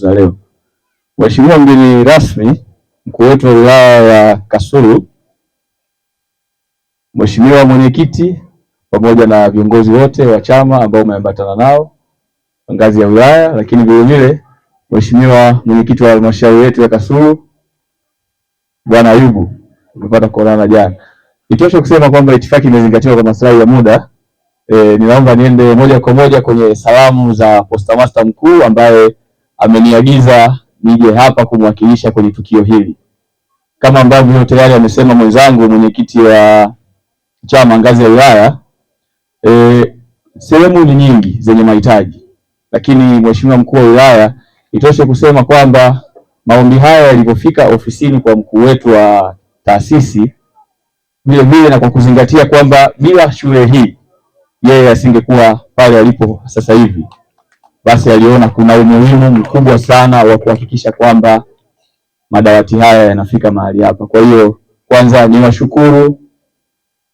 za leo. Mheshimiwa mgeni rasmi, mkuu wetu wa wilaya ya Kasulu, Mheshimiwa mwenyekiti pamoja na viongozi wote wa chama ambao umeambatana nao ngazi ya wilaya, lakini vile vile Mheshimiwa mwenyekiti wa halmashauri yetu ya Kasulu Bwana Ayubu, tumepata kuonana jana. Itoshe kusema kwamba itifaki imezingatiwa kwa maslahi ya muda. Ninaomba niende moja kwa moja kwenye salamu za Postmaster mkuu ambaye ameniagiza nije hapa kumwakilisha kwenye tukio hili. Kama ambavyo tayari amesema mwenzangu mwenyekiti wa chama ngazi ya wilaya, sehemu ni nyingi zenye mahitaji, lakini Mheshimiwa mkuu wa wilaya, itoshe kusema kwamba maombi haya yalipofika ofisini kwa mkuu wetu wa taasisi, vile vile na kwa kuzingatia kwamba bila shule hii yeye asingekuwa pale alipo sasa hivi, basi aliona kuna umuhimu mkubwa sana wa kuhakikisha kwamba madawati haya yanafika mahali hapa. Kwa hiyo kwanza niwashukuru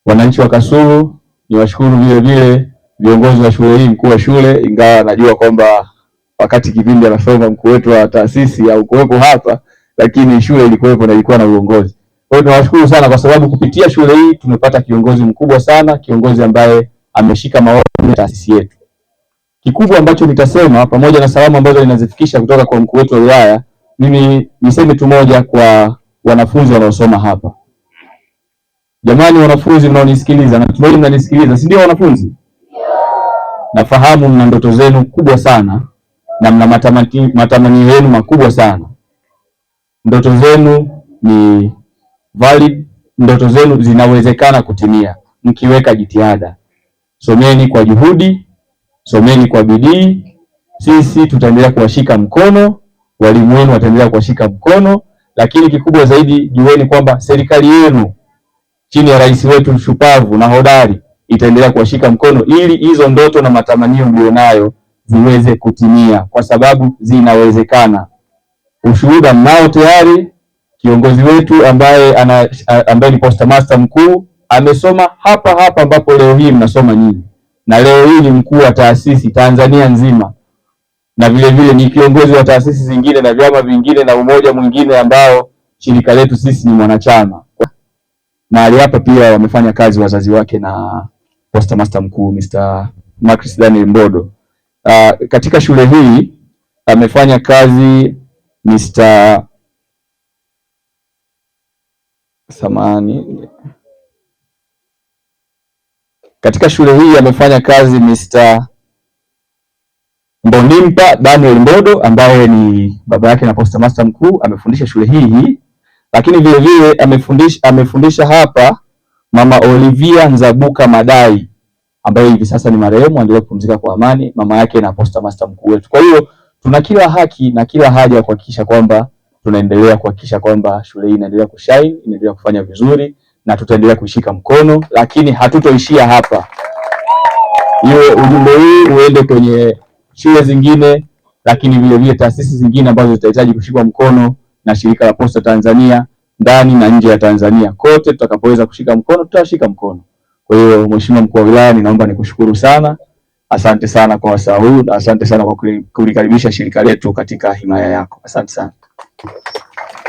wananchi wa Kasulu, niwashukuru vile vile viongozi wa shule hii, mkuu wa shule, ingawa najua kwamba wakati kipindi anasoma mkuu wetu wa taasisi au kuwepo hapa, lakini shule ilikuwepo na ilikuwa na uongozi. Kwa hiyo nawashukuru sana kwa sababu kupitia shule hii tumepata kiongozi mkubwa sana, kiongozi ambaye ameshika maono ya taasisi yetu. Kikubwa ambacho nitasema pamoja na salamu ambazo ninazifikisha kutoka kwa mkuu wetu wa wilaya, mimi niseme tu moja kwa wanafunzi wanaosoma hapa. Jamani wanafunzi mnaonisikiliza, natumaini mnanisikiliza, si ndio wanafunzi? Nafahamu mna ndoto zenu kubwa sana na mna matamanio yenu makubwa sana. Ndoto zenu ni valid, ndoto zenu zinawezekana kutimia mkiweka jitihada. Someni kwa juhudi, someni kwa bidii. Sisi tutaendelea kuwashika mkono, walimu wenu wataendelea kuwashika mkono, lakini kikubwa zaidi jueni kwamba serikali yenu chini ya rais wetu shupavu na hodari itaendelea kuwashika mkono ili hizo ndoto na matamanio mlionayo ziweze kutimia, kwa sababu zinawezekana. Ushuhuda mnao tayari. Kiongozi wetu ambaye ni Postmaster mkuu amesoma hapa hapa ambapo leo hii mnasoma nyinyi, na leo hii ni mkuu wa taasisi Tanzania nzima, na vile vile ni kiongozi wa taasisi zingine na vyama vingine na umoja mwingine ambao shirika letu sisi ni mwanachama. Na hapa pia wamefanya kazi wazazi wake na Postmaster mkuu Mr. Marcus Daniel Mbodo. Katika shule hii amefanya kazi Mr. Samani. Katika shule hii amefanya kazi Mr. Mbonimpa Daniel Mbodo ambaye ni baba yake na Postmaster mkuu, amefundisha shule hii. Lakini vile vile amefundisha hapa Mama Olivia Nzabuka Madai ambaye hivi sasa ni marehemu, endelea kupumzika kwa amani, mama yake na Postmaster mkuu wetu. Kwa hiyo tuna kila haki na kila haja ya kuhakikisha kwamba tunaendelea kuhakikisha kwamba shule hii inaendelea kushine, inaendelea kufanya vizuri, na tutaendelea kuishika mkono, lakini hatutoishia hapa. Hiyo ujumbe huu uende kwenye shule zingine, lakini vile vile taasisi zingine ambazo zitahitaji kushikwa mkono na shirika la Posta Tanzania ndani na nje ya Tanzania. Kote tutakapoweza kushika mkono tutashika mkono. Kwa hiyo Mheshimiwa mkuu wa wilaya, ninaomba nikushukuru sana. Asante sana kwa wasaa huu, asante sana kwa kulikaribisha shirika letu katika himaya yako. Asante sana.